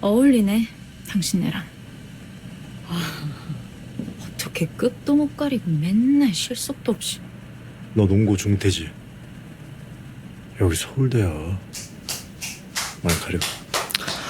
어울리네, 당신네랑. 어떻게 끝도 못 가리고 맨날 실속도 없이. 너 농고 중퇴지? 여기 서울대야. 말 가려.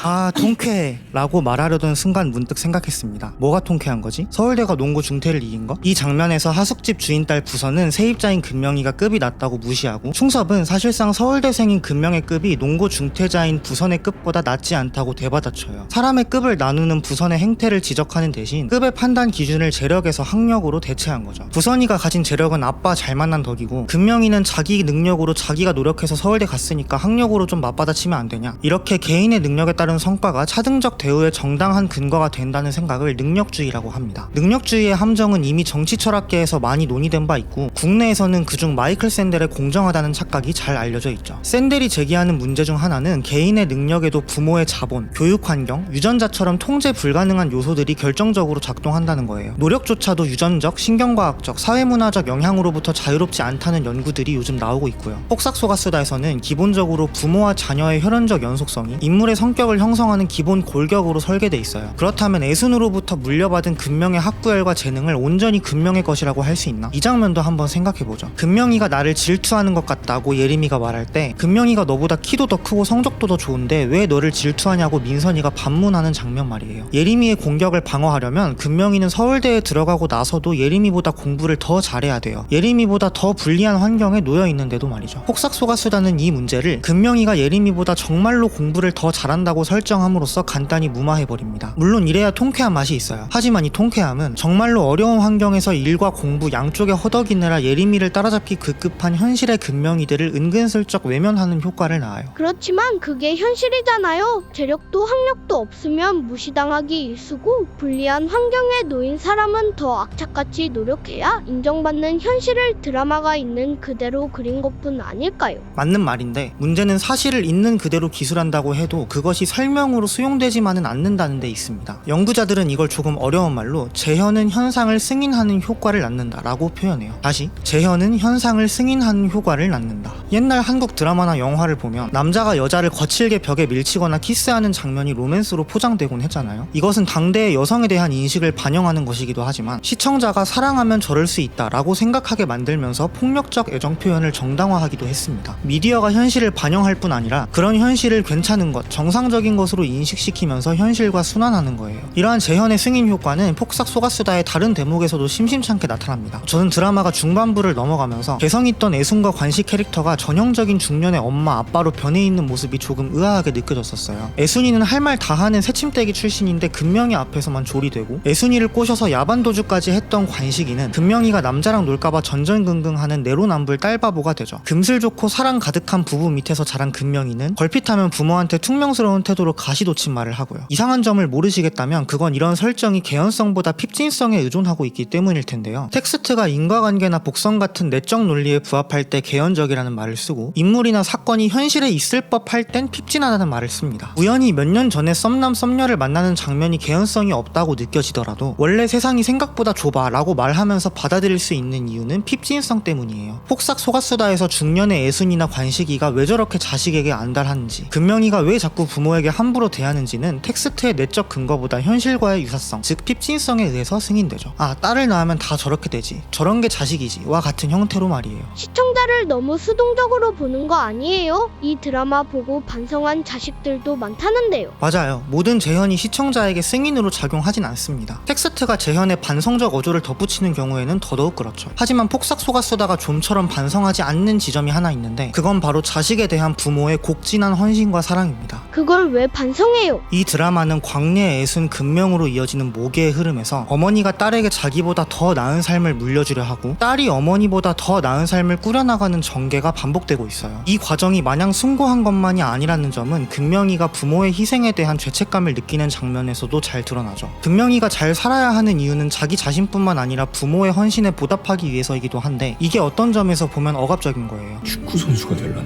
아, 통쾌라고 말하려던 순간 문득 생각했습니다. 뭐가 통쾌한 거지? 서울대가 농구 중퇴를 이긴 거? 이 장면에서 하숙집 주인 딸 부선은 세입자인 금명이가 급이 낮다고 무시하고, 충섭은 사실상 서울대생인 금명의 급이 농구 중퇴자인 부선의 급보다 낮지 않다고 대받아쳐요. 사람의 급을 나누는 부선의 행태를 지적하는 대신 급의 판단 기준을 재력에서 학력으로 대체한 거죠. 부선이가 가진 재력은 아빠 잘 만난 덕이고, 금명이는 자기 능력으로 자기가 노력해서 서울대 갔으니까 학력으로 좀 맞받아치면 안 되냐, 이렇게 개인의 능력에 따른 성과가 차등적 대우의 정당한 근거가 된다는 생각을 능력주의라고 합니다. 능력주의의 함정은 이미 정치 철학계에서 많이 논의된 바 있고, 국내에서는 그중 마이클 샌델의 공정하다는 착각이 잘 알려져 있죠. 샌델이 제기하는 문제 중 하나는 개인의 능력에도 부모의 자본, 교육 환경, 유전자처럼 통제 불가능한 요소들이 결정적으로 작동한다는 거예요. 노력조차도 유전적, 신경과학적, 사회문화적 영향으로부터 자유롭지 않다는 연구들이 요즘 나오고 있고요. 폭삭소가수다에서는 기본적으로 부모와 자녀의 혈연적 연속성이 인물의 성격을 형성하는 기본 골격으로 설계돼 있어요. 그렇다면 애순으로부터 물려받은 금명의 학구열과 재능을 온전히 금명의 것이라고 할 수 있나? 이 장면도 한번 생각해보죠. 금명이가 나를 질투하는 것 같다고 예림이가 말할 때, 금명이가 너보다 키도 더 크고 성적도 더 좋은데 왜 너를 질투하냐고 민선이가 반문하는 장면 말이에요. 예림이의 공격을 방어하려면 금명이는 서울대에 들어가고 나서도 예림이보다 공부를 더 잘해야 돼요. 예림이보다 더 불리한 환경에 놓여 있는데도 말이죠. 폭삭소가수다는 이 문제를 금명이가 예림이보다 정말로 공부를 더 잘한다고 설정함으로써 간단히 무마해버립니다. 물론 이래야 통쾌한 맛이 있어요. 하지만 이 통쾌함은 정말로 어려운 환경에서 일과 공부 양쪽에 허덕이느라 예림이를 따라잡기 급급한 현실의 금명이들을 은근슬쩍 외면하는 효과를 낳아요. 그렇지만 그게 현실이잖아요. 재력도 학력도 없으면 무시당하기 일쑤고, 불리한 환경에 놓인 사람은 더 악착같이 노력해야 인정받는 현실을 드라마가 있는 그대로 그린 것뿐 아닐까요? 맞는 말인데, 문제는 사실을 있는 그대로 기술한다고 해도 그것이 설명으로 수용되지만은 않는다는 데 있습니다. 연구자들은 이걸 조금 어려운 말로 재현은 현상을 승인하는 효과를 낳는다 라고 표현해요. 다시, 재현은 현상을 승인하는 효과를 낳는다. 옛날 한국 드라마나 영화를 보면 남자가 여자를 거칠게 벽에 밀치거나 키스하는 장면이 로맨스로 포장되곤 했잖아요. 이것은 당대의 여성에 대한 인식을 반영하는 것이기도 하지만, 시청자가 사랑하면 저럴 수 있다 라고 생각하게 만들면서 폭력적 애정 표현을 정당화하기도 했습니다. 미디어가 현실을 반영할 뿐 아니라 그런 현실을 괜찮은 것, 정상적인 것으로 인식시키면서 현실과 순환하는 거예요. 이러한 재현의 승인 효과는 폭삭소가수다의 다른 대목에서도 심심찮게 나타납니다. 저는 드라마가 중반부를 넘어가면서 개성있던 애순과 관식 캐릭터가 전형적인 중년의 엄마 아빠로 변해 있는 모습이 조금 의아하게 느껴졌었어요. 애순이는 할 말 다 하는 새침대기 출신인데 금명이 앞에서만 조리되고, 애순이를 꼬셔서 야반도주까지 했던 관식이는 금명이가 남자랑 놀까봐 전전긍긍하는 내로남불 딸바보가 되죠. 금슬 좋고 사랑 가득한 부부 밑에서 자란 금명이는 걸핏하면 부모한테 퉁명스러운 태도로 가시돋친 말을 하고요. 이상한 점을 모르시겠다면 그건 이런 설정이 개연성보다 핍진성에 의존하고 있기 때문일 텐데요. 텍스트가 인과관계나 복선 같은 내적 논리에 부합할 때 개연적이라는 말을 쓰고, 인물이나 사건이 현실에 있을 법할 땐 핍진하다는 말을 씁니다. 우연히 몇 년 전에 썸남 썸녀를 만나는 장면이 개연성이 없다고 느껴지더라도 원래 세상이 생각보다 좁아 라고 말하면서 받아들일 수 있는 이유는 핍진성 때문이에요. 폭삭소가수다에서 중년의 애순이나 관식이가 왜 저렇게 자식에게 안달하는지, 금명이가 왜 자꾸 부모에게 함부로 대하는지는 텍스트의 내적 근거보다 현실과의 유사성, 즉 핍진성에 의해서 승인되죠. 아, 딸을 낳으면 다 저렇게 되지, 저런 게 자식이지 와 같은 형태로 말이에요. 시청자를 너무 수동적으로 보는 거 아니에요? 이 드라마 보고 반성한 자식들도 많다는데요. 맞아요. 모든 재현이 시청자에게 승인으로 작용하진 않습니다. 텍스트가 재현의 반성적 어조를 덧붙이는 경우에는 더더욱 그렇죠. 하지만 폭삭소가수다가 좀처럼 반성하지 않는 지점이 하나 있는데, 그건 바로 자식에 대한 부모의 곡진한 헌신과 사랑입니다. 그걸 왜 반성해요? 이 드라마는 광래, 애순, 금명으로 이어지는 모계의 흐름에서 어머니가 딸에게 자기보다 더 나은 삶을 물려주려 하고, 딸이 어머니보다 더 나은 삶을 꾸려나가는 전개가 반복되고 있어요. 이 과정이 마냥 숭고한 것만이 아니라는 점은 금명이가 부모의 희생에 대한 죄책감을 느끼는 장면에서도 잘 드러나죠. 금명이가 잘 살아야 하는 이유는 자기 자신뿐만 아니라 부모의 헌신에 보답하기 위해서이기도 한데, 이게 어떤 점에서 보면 억압적인 거예요. 축구 선수가 되려나?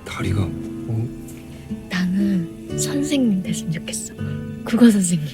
다리가 나는 선생님 됐으면 좋겠어. 국어 선생님.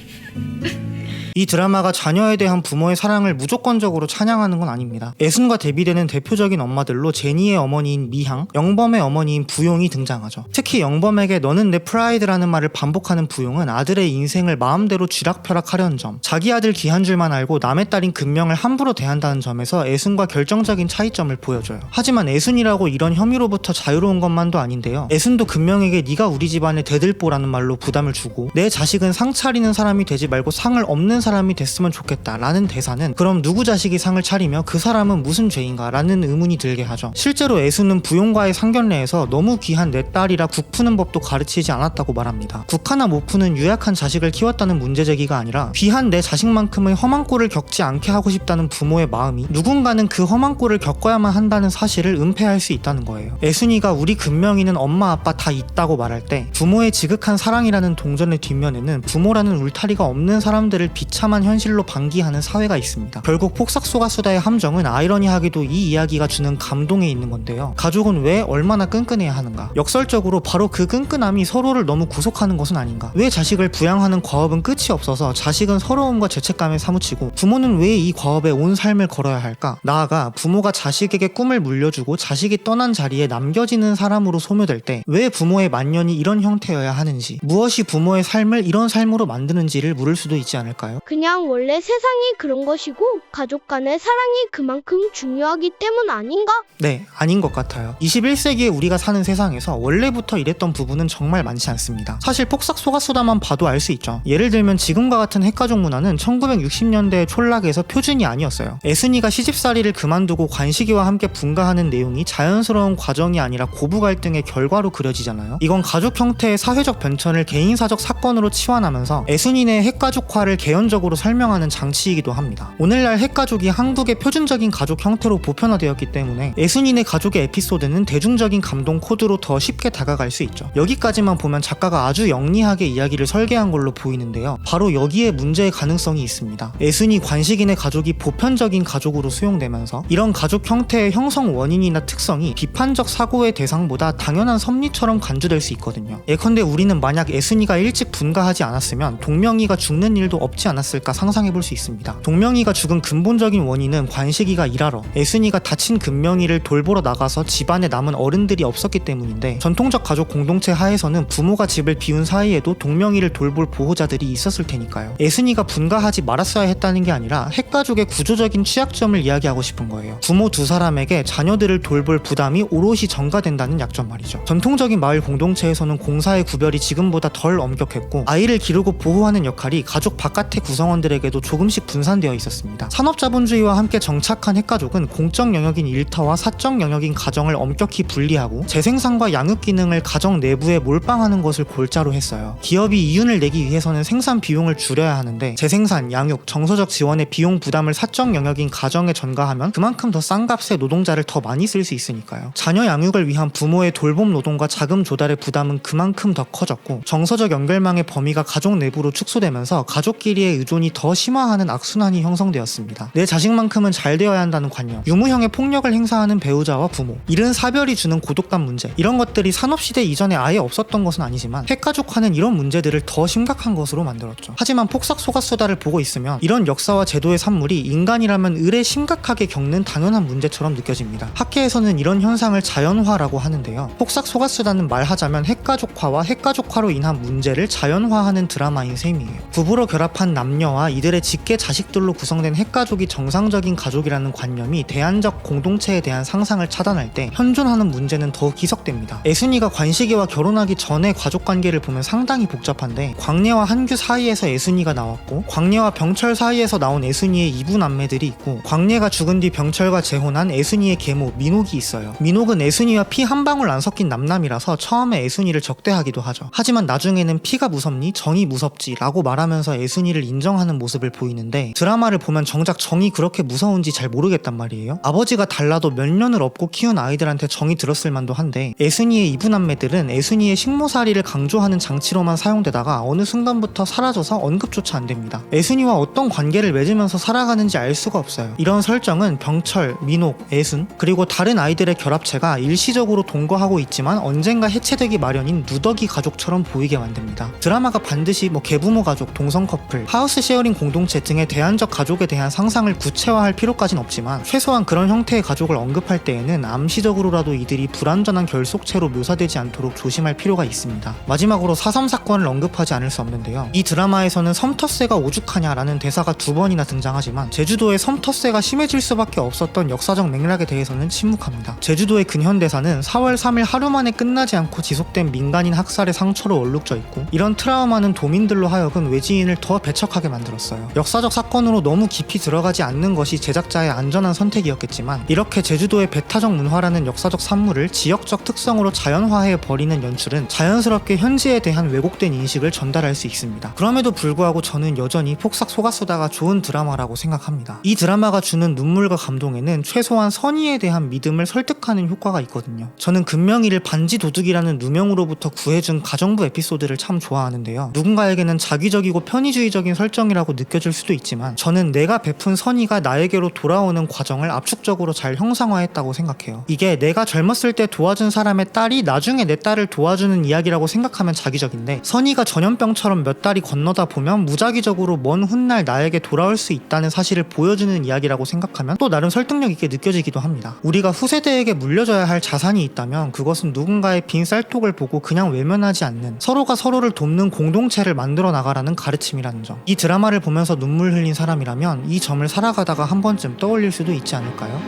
이 드라마가 자녀에 대한 부모의 사랑을 무조건적으로 찬양하는 건 아닙니다. 애순과 대비되는 대표적인 엄마들로 제니의 어머니인 미향, 영범의 어머니인 부용이 등장하죠. 특히 영범에게 너는 내 프라이드라는 말을 반복하는 부용은 아들의 인생을 마음대로 쥐락펴락하려는 점, 자기 아들 귀한 줄만 알고 남의 딸인 금명을 함부로 대한다는 점에서 애순과 결정적인 차이점을 보여줘요. 하지만 애순이라고 이런 혐의로부터 자유로운 것만도 아닌데요. 애순도 금명에게 네가 우리 집안의 대들보라는 말로 부담을 주고 내 자식은 상 차리는 사람이 되지 말고 상을 없는 사람이 됐으면 좋겠다 라는 대사는 그럼 누구 자식이 상을 차리며 그 사람은 무슨 죄인가 라는 의문이 들게 하죠. 실제로 애순은 부용과의 상견례에서 너무 귀한 내 딸이라 국 푸는 법도 가르치지 않았다고 말합니다. 국 하나 못 푸는 유약한 자식을 키웠다는 문제제기가 아니라 귀한 내 자식만큼의 험한 꼴을 겪지 않게 하고 싶다는 부모의 마음이 누군가는 그 험한 꼴을 겪어야만 한다는 사실을 은폐할 수 있다는 거예요. 애순이가 우리 금명이는 엄마 아빠 다 있다고 말할 때 부모의 지극한 사랑이라는 동전의 뒷면에는 부모라는 울타리가 없는 사람들을 비참한 현실로 방기하는 사회가 있습니다. 결국 폭삭소가수다의 함정은 아이러니하게도 이 이야기가 주는 감동에 있는 건데요. 가족은 왜 얼마나 끈끈해야 하는가? 역설적으로 바로 그 끈끈함이 서로를 너무 구속하는 것은 아닌가? 왜 자식을 부양하는 과업은 끝이 없어서 자식은 서러움과 죄책감에 사무치고 부모는 왜 이 과업에 온 삶을 걸어야 할까? 나아가 부모가 자식에게 꿈을 물려주고 자식이 떠난 자리에 남겨지는 사람으로 소묘될 때 왜 부모의 만년이 이런 형태여야 하는지, 무엇이 부모의 삶을 이런 삶으로 만드는지를 물을 수도 있지 않을까요? 그냥 원래 세상이 그런 것이고 가족 간의 사랑이 그만큼 중요하기 때문 아닌가? 네, 아닌 것 같아요. 21세기에 우리가 사는 세상에서 원래부터 이랬던 부분은 정말 많지 않습니다. 사실 폭삭소가수다만 봐도 알 수 있죠. 예를 들면 지금과 같은 핵가족 문화는 1960년대의 촌락에서 표준이 아니었어요. 애순이가 시집살이를 그만두고 관식이와 함께 분가하는 내용이 자연스러운 과정이 아니라 고부 갈등의 결과로 그려지잖아요. 이건 가족 형태의 사회적 변천을 개인사적 사건으로 치환하면서 애순이네 핵가족화를 개연적으로 설명하는 장치이기도 합니다. 오늘날 핵가족이 한국의 표준적인 가족 형태로 보편화되었기 때문에 애순이네 가족의 에피소드는 대중적인 감동 코드로 더 쉽게 다가갈 수 있죠. 여기까지만 보면 작가가 아주 영리하게 이야기를 설계한 걸로 보이는데요. 바로 여기에 문제의 가능성이 있습니다. 애순이 관식인의 가족이 보편적인 가족으로 수용되면서 이런 가족 형태의 형성 원인이나 특성이 비판적 사고의 대상보다 당연한 섭리처럼 간주될 수 있거든요. 예컨대 우리는 만약 애순이가 일찍 분가하지 않았으면 동명이가 죽는 일도 없지 않았을까 상상해볼 수 있습니다. 동명이가 죽은 근본적인 원인은 관식이가 일하러, 애순이가 다친 금명이를 돌보러 나가서 집안에 남은 어른들이 없었기 때문인데, 전통적 가족 공동체 하에서는 부모가 집을 비운 사이에도 동명이를 돌볼 보호자들이 있었을 테니까요. 애순이가 분가하지 말았어야 했다는 게 아니라 핵가족의 구조적인 취약점을 이야기하고 싶은 거예요. 부모 두 사람에게 자녀들을 돌볼 부담이 오롯이 전가된다는 약점 말이죠. 전통적인 마을 공동체에서는 공사의 구별이 지금보다 덜 엄격했고 아이를 기르고 보호하는 역할이 가족 바깥의 구성원들에게도 조금씩 분산되어 있었습니다. 산업자본주의와 함께 정착한 핵가족은 공적 영역인 일터와 사적 영역인 가정을 엄격히 분리하고 재생산과 양육 기능을 가정 내부에 몰빵하는 것을 골자로 했어요. 기업이 이윤을 내기 위해서는 생산 비용을 줄여야 하는데 재생산, 양육, 정서적 지원의 비용 부담을 사적 영역인 가정에 전가하면 그만큼 더 싼 값의 노동자를 더 많이 쓸 수 있으니까요. 자녀 양육을 위한 부모의 돌봄 노동과 자금 조달의 부담은 그만큼 더 커졌고 정서적 연결망의 범위가 가족 내부로 축소되면서 가족끼리의 의존이 더 심화하는 악순환이 형성되었습니다. 내 자식만큼은 잘 되어야 한다는 관념, 유무형의 폭력을 행사하는 배우자와 부모, 이른 사별이 주는 고독감 문제, 이런 것들이 산업시대 이전에 아예 없었던 것은 아니지만 핵가족화는 이런 문제들을 더 심각한 것으로 만들었죠. 하지만 폭삭소가수다를 보고 있으면 이런 역사와 제도의 산물이 인간이라면 의례 심각하게 겪는 당연한 문제처럼 느껴집니다. 학계에서는 이런 현상을 자연화라고 하는데요. 폭삭소가수다는 말하자면 핵가족화와 핵가족화로 인한 문제를 자연화하는 드라마인 셈이에요. 부부로 결합한 남녀와 이들의 직계 자식들로 구성된 핵가족이 정상적인 가족이라는 관념이 대안적 공동체에 대한 상상을 차단할 때 현존하는 문제는 더 기석됩니다. 애순이가 관식이와 결혼하기 전의 가족관계를 보면 상당히 복잡한데 광례와 한규 사이에서 애순이가 나왔고 광례와 병철 사이에서 나온 애순이의 이부남매들이 있고 광례가 죽은 뒤 병철과 재혼한 애순이의 계모 민옥이 있어요. 민옥은 애순이와 피 한 방울 안 섞인 남남이라서 처음에 애순이를 적대하기도 하죠. 하지만 나중에는 피가 무섭니 정이 무섭지 라고 말하면서 애순이를 인정하는 모습을 보이는데 드라마를 보면 정작 정이 그렇게 무서운지 잘 모르겠단 말이에요. 아버지가 달라도 몇 년을 업고 키운 아이들한테 정이 들었을 만도 한데 애순이의 이부남매들은 애순이의 식모살이를 강조하는 장치로만 사용되다가 어느 순간부터 사라져서 언급조차 안 됩니다. 애순이와 어떤 관계를 맺으면서 살아가는지 알 수가 없어요. 이런 설정은 병철, 민옥, 애순 그리고 다른 아이들의 결합체가 일시적으로 동거하고 있지만 언젠가 해체되기 마련인 누더기 가족처럼 보이게 만듭니다. 드라마가 반드시 계부모 가족, 동성 커플, 하우스 하우스 쉐어링 공동체 등의 대안적 가족에 대한 상상을 구체화할 필요까진 없지만 최소한 그런 형태의 가족을 언급할 때에는 암시적으로라도 이들이 불완전한 결속체로 묘사되지 않도록 조심할 필요가 있습니다. 마지막으로 4.3 사건을 언급하지 않을 수 없는데요. 이 드라마에서는 섬터세가 오죽하냐라는 대사가 2번이나 등장하지만 제주도의 섬터세가 심해질 수밖에 없었던 역사적 맥락에 대해서는 침묵합니다. 제주도의 근현대사는 4월 3일 하루 만에 끝나지 않고 지속된 민간인 학살의 상처로 얼룩져 있고 이런 트라우마는 도민들로 하여금 외지인을 더 배척하게 만들었어요. 역사적 사건으로 너무 깊이 들어가지 않는 것이 제작자의 안전한 선택이었겠지만 이렇게 제주도의 배타적 문화라는 역사적 산물을 지역적 특성으로 자연화해 버리는 연출은 자연스럽게 현지에 대한 왜곡된 인식을 전달할 수 있습니다. 그럼에도 불구하고 저는 여전히 폭삭 속았수다가 좋은 드라마라고 생각합니다. 이 드라마가 주는 눈물과 감동에는 최소한 선의에 대한 믿음을 설득하는 효과가 있거든요. 저는 금명이를 반지 도둑이라는 누명으로부터 구해준 가정부 에피소드를 참 좋아하는데요. 누군가에게는 자기적이고 편의주의적인 설정이라고 느껴질 수도 있지만 저는 내가 베푼 선의가 나에게로 돌아오는 과정을 압축적으로 잘 형상화했다고 생각해요. 이게 내가 젊었을 때 도와준 사람의 딸이 나중에 내 딸을 도와주는 이야기라고 생각하면 자기적인데 선의가 전염병처럼 몇 달이 건너다 보면 무작위적으로 먼 훗날 나에게 돌아올 수 있다는 사실을 보여주는 이야기라고 생각하면 또 나름 설득력 있게 느껴지기도 합니다. 우리가 후세대에게 물려줘야 할 자산이 있다면 그것은 누군가의 빈 쌀톡을 보고 그냥 외면하지 않는 서로가 서로를 돕는 공동체를 만들어 나가라는 가르침이라는 점. 이 드라마를 보면서 눈물 흘린 사람이라면 이 점을 살아가다가 한 번쯤 떠올릴 수도 있지 않을까요?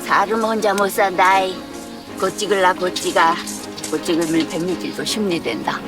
사람 혼자 못 산다이. 곧 찍을라 곧 찍으면 백미질도 심리된다.